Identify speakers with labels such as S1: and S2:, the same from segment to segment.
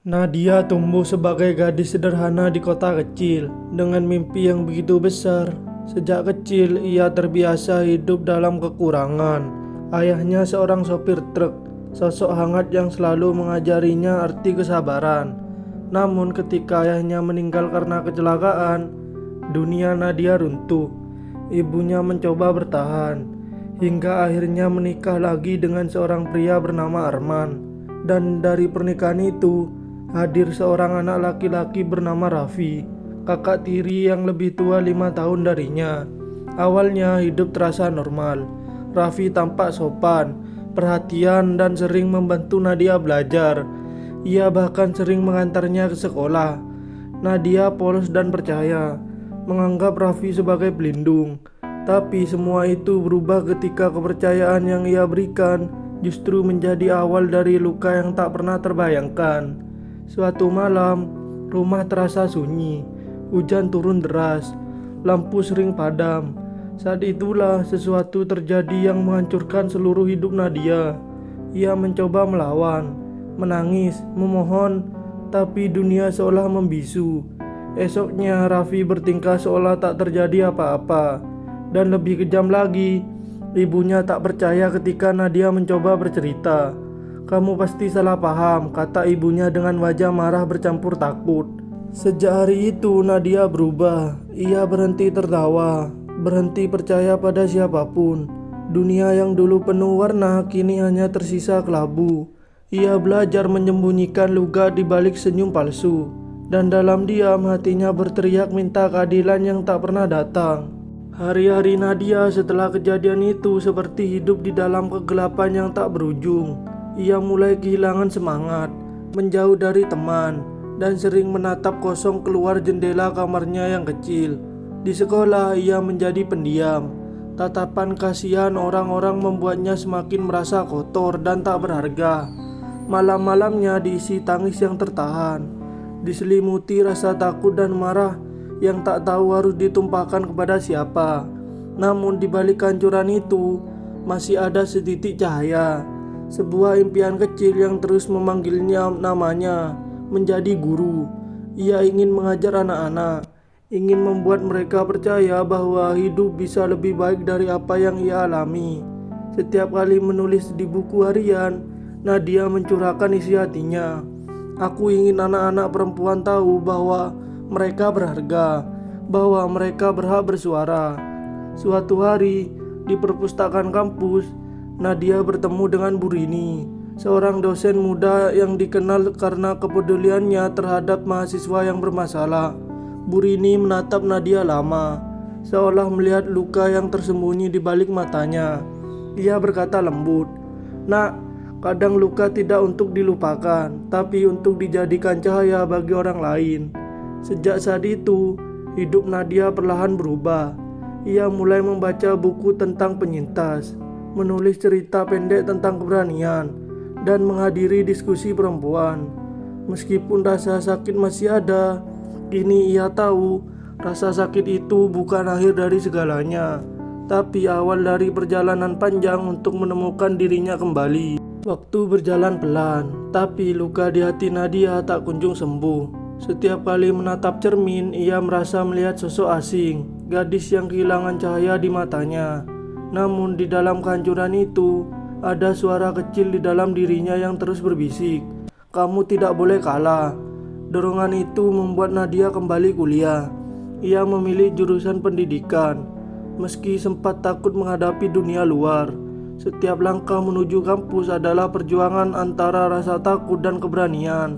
S1: Nadia tumbuh sebagai gadis sederhana di kota kecil dengan mimpi yang begitu besar. Sejak kecil ia terbiasa hidup dalam kekurangan. Ayahnya seorang sopir truk, sosok hangat yang selalu mengajarinya arti kesabaran. Namun ketika ayahnya meninggal karena kecelakaan, dunia Nadia runtuh. Ibunya mencoba bertahan hingga akhirnya menikah lagi dengan seorang pria bernama Arman. Dan dari pernikahan itu hadir seorang anak laki-laki bernama Raffi, kakak tiri yang lebih tua 5 tahun darinya. Awalnya hidup terasa normal. Raffi tampak sopan, perhatian dan sering membantu Nadia belajar. Ia bahkan sering mengantarnya ke sekolah. Nadia polos dan percaya, menganggap Raffi sebagai pelindung. Tapi semua itu berubah ketika kepercayaan yang ia berikan justru menjadi awal dari luka yang tak pernah terbayangkan. Suatu malam, rumah terasa sunyi. Hujan turun deras, lampu sering padam. Saat itulah sesuatu terjadi yang menghancurkan seluruh hidup Nadia. Ia mencoba melawan, menangis, memohon, tapi dunia seolah membisu. Esoknya Raffi bertingkah seolah tak terjadi apa-apa. Dan lebih kejam lagi, ibunya tak percaya ketika Nadia mencoba bercerita. "Kamu pasti salah paham," kata ibunya dengan wajah marah bercampur takut. Sejak hari itu Nadia berubah. Ia berhenti tertawa, berhenti percaya pada siapapun. Dunia yang dulu penuh warna kini hanya tersisa kelabu. Ia belajar menyembunyikan luka di balik senyum palsu. Dan dalam diam hatinya berteriak minta keadilan yang tak pernah datang. Hari-hari Nadia setelah kejadian itu seperti hidup di dalam kegelapan yang tak berujung. Ia mulai kehilangan semangat, menjauh dari teman, dan sering menatap kosong keluar jendela kamarnya yang kecil. Di sekolah ia menjadi pendiam. Tatapan kasihan orang-orang membuatnya semakin merasa kotor dan tak berharga. Malam-malamnya diisi tangis yang tertahan, diselimuti rasa takut dan marah yang tak tahu harus ditumpahkan kepada siapa. Namun di balik kehancuran itu masih ada setitik cahaya, sebuah impian kecil yang terus memanggilnya namanya, menjadi guru. Ia ingin mengajar anak-anak, ingin membuat mereka percaya bahwa hidup bisa lebih baik dari apa yang ia alami. Setiap kali menulis di buku harian, Nadia mencurahkan isi hatinya. "Aku ingin anak-anak perempuan tahu bahwa mereka berharga, bahwa mereka berhak bersuara." Suatu hari di perpustakaan kampus, Nadia bertemu dengan Bu Rini, seorang dosen muda yang dikenal karena kepeduliannya terhadap mahasiswa yang bermasalah. Bu Rini menatap Nadia lama, seolah melihat luka yang tersembunyi di balik matanya. Ia berkata lembut, "Nak, kadang luka tidak untuk dilupakan, tapi untuk dijadikan cahaya bagi orang lain." Sejak saat itu, hidup Nadia perlahan berubah. Ia mulai membaca buku tentang penyintas, menulis cerita pendek tentang keberanian, dan menghadiri diskusi perempuan. Meskipun rasa sakit masih ada, kini ia tahu rasa sakit itu bukan akhir dari segalanya, tapi awal dari perjalanan panjang untuk menemukan dirinya kembali. Waktu berjalan pelan, tapi luka di hati Nadia tak kunjung sembuh. Setiap kali menatap cermin, ia merasa melihat sosok asing, gadis yang kehilangan cahaya di matanya. Namun di dalam kehancuran itu, ada suara kecil di dalam dirinya yang terus berbisik, "Kamu tidak boleh kalah." Dorongan itu membuat Nadia kembali kuliah. Ia memilih jurusan pendidikan, meski sempat takut menghadapi dunia luar. Setiap langkah menuju kampus adalah perjuangan antara rasa takut dan keberanian.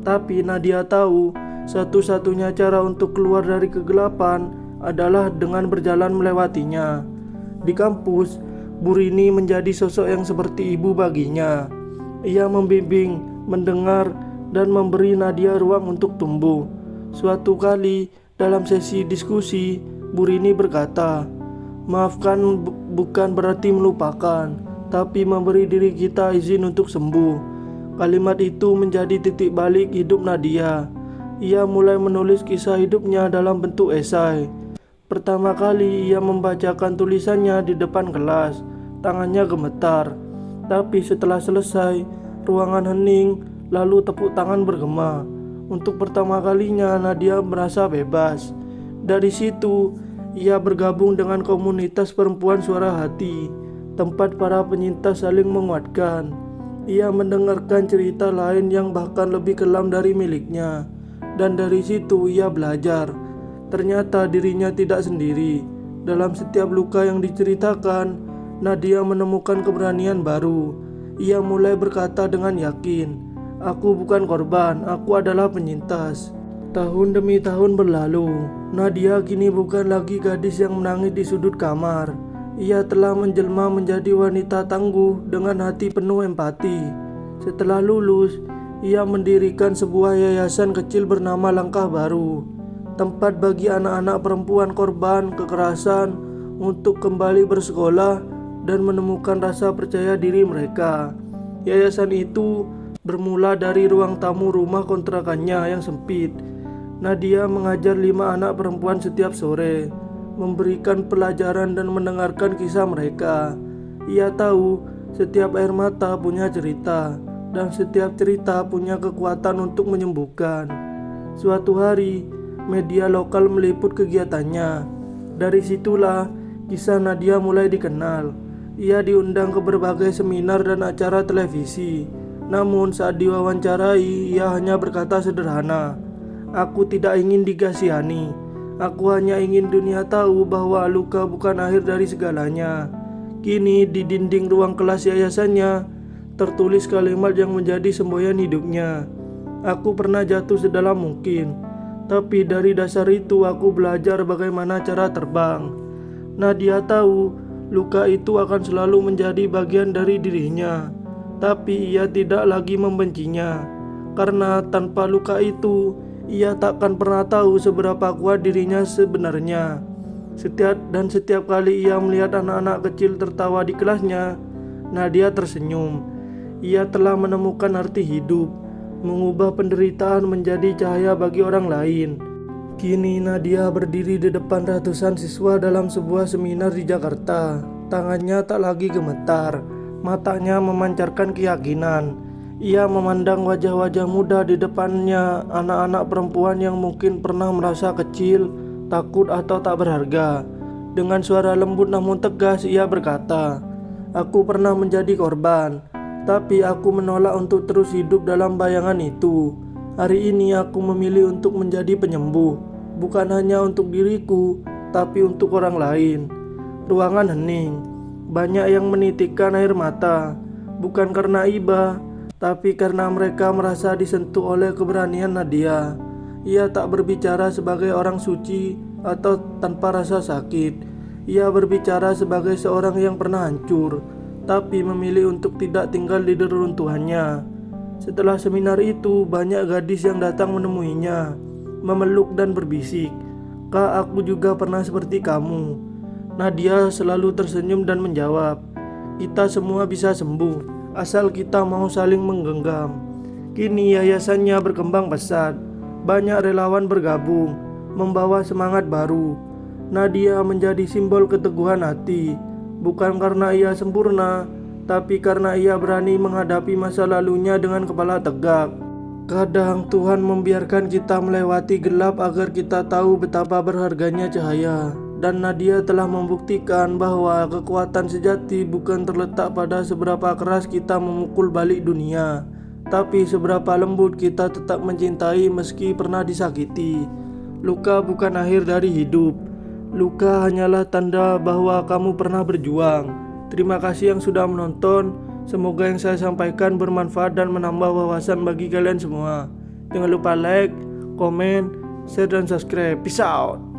S1: Tapi Nadia tahu, satu-satunya cara untuk keluar dari kegelapan adalah dengan berjalan melewatinya. Di kampus, Bu Rini menjadi sosok yang seperti ibu baginya. Ia membimbing, mendengar, dan memberi Nadia ruang untuk tumbuh. Suatu kali, dalam sesi diskusi, Bu Rini berkata, "Maafkan bukan berarti melupakan, tapi memberi diri kita izin untuk sembuh." Kalimat itu menjadi titik balik hidup Nadia. Ia mulai menulis kisah hidupnya dalam bentuk esai. Pertama kali ia membacakan tulisannya di depan kelas, tangannya gemetar. Tapi setelah selesai, ruangan hening, lalu tepuk tangan bergema. Untuk pertama kalinya Nadia merasa bebas. Dari situ ia bergabung dengan komunitas perempuan suara hati, tempat para penyintas saling menguatkan. Ia mendengarkan cerita lain yang bahkan lebih kelam dari miliknya, dan dari situ ia belajar. Ternyata dirinya tidak sendiri. Dalam setiap luka yang diceritakan, Nadia menemukan keberanian baru. Ia mulai berkata dengan yakin, "Aku bukan korban, aku adalah penyintas." Tahun demi tahun berlalu, Nadia kini bukan lagi gadis yang menangis di sudut kamar. Ia telah menjelma menjadi wanita tangguh dengan hati penuh empati. Setelah lulus, ia mendirikan sebuah yayasan kecil bernama Langkah Baru, tempat bagi anak-anak perempuan korban kekerasan untuk kembali bersekolah dan menemukan rasa percaya diri mereka. Yayasan itu bermula dari ruang tamu rumah kontrakannya yang sempit. Nadia mengajar 5 anak perempuan setiap sore, memberikan pelajaran dan mendengarkan kisah mereka. Ia tahu setiap air mata punya cerita, dan setiap cerita punya kekuatan untuk menyembuhkan. Suatu hari, media lokal meliput kegiatannya. Dari situlah kisah Nadia mulai dikenal. Ia diundang ke berbagai seminar dan acara televisi. Namun saat diwawancarai, ia hanya berkata sederhana, "Aku tidak ingin digasihani. Aku hanya ingin dunia tahu bahwa luka bukan akhir dari segalanya." Kini di dinding ruang kelas yayasannya tertulis kalimat yang menjadi semboyan hidupnya. "Aku pernah jatuh sedalam mungkin, tapi dari dasar itu aku belajar bagaimana cara terbang." Nadia tahu luka itu akan selalu menjadi bagian dari dirinya, tapi ia tidak lagi membencinya, karena tanpa luka itu ia takkan pernah tahu seberapa kuat dirinya sebenarnya. Setiap kali ia melihat anak-anak kecil tertawa di kelasnya, Nadia tersenyum. Ia telah menemukan arti hidup, mengubah penderitaan menjadi cahaya bagi orang lain. Kini Nadia berdiri di depan ratusan siswa dalam sebuah seminar di Jakarta. Tangannya tak lagi gemetar, matanya memancarkan keyakinan. Ia memandang wajah-wajah muda di depannya, anak-anak perempuan yang mungkin pernah merasa kecil, takut atau tak berharga. Dengan suara lembut namun tegas ia berkata, "Aku pernah menjadi korban, tapi aku menolak untuk terus hidup dalam bayangan itu. Hari ini aku memilih untuk menjadi penyembuh, bukan hanya untuk diriku, tapi untuk orang lain." Ruangan hening, banyak yang menitikkan air mata, bukan karena iba, tapi karena mereka merasa disentuh oleh keberanian Nadia. Ia tak berbicara sebagai orang suci atau tanpa rasa sakit. Ia berbicara sebagai seorang yang pernah hancur, tapi memilih untuk tidak tinggal di reruntuhannya. Setelah seminar itu, banyak gadis yang datang menemuinya, memeluk dan berbisik, "Kak, aku juga pernah seperti kamu." Nadia selalu tersenyum dan menjawab, "Kita semua bisa sembuh, asal kita mau saling menggenggam." Kini yayasannya berkembang pesat. Banyak relawan bergabung, membawa semangat baru. Nadia menjadi simbol keteguhan hati, bukan karena ia sempurna, tapi karena ia berani menghadapi masa lalunya dengan kepala tegak. Kadang Tuhan membiarkan kita melewati gelap agar kita tahu betapa berharganya cahaya. Dan Nadia telah membuktikan bahwa kekuatan sejati bukan terletak pada seberapa keras kita memukul balik dunia, tapi seberapa lembut kita tetap mencintai meski pernah disakiti. Luka bukan akhir dari hidup. Luka hanyalah tanda bahwa kamu pernah berjuang. Terima kasih yang sudah menonton. Semoga yang saya sampaikan bermanfaat dan menambah wawasan bagi kalian semua. Jangan lupa like, komen, share, dan subscribe. Peace out.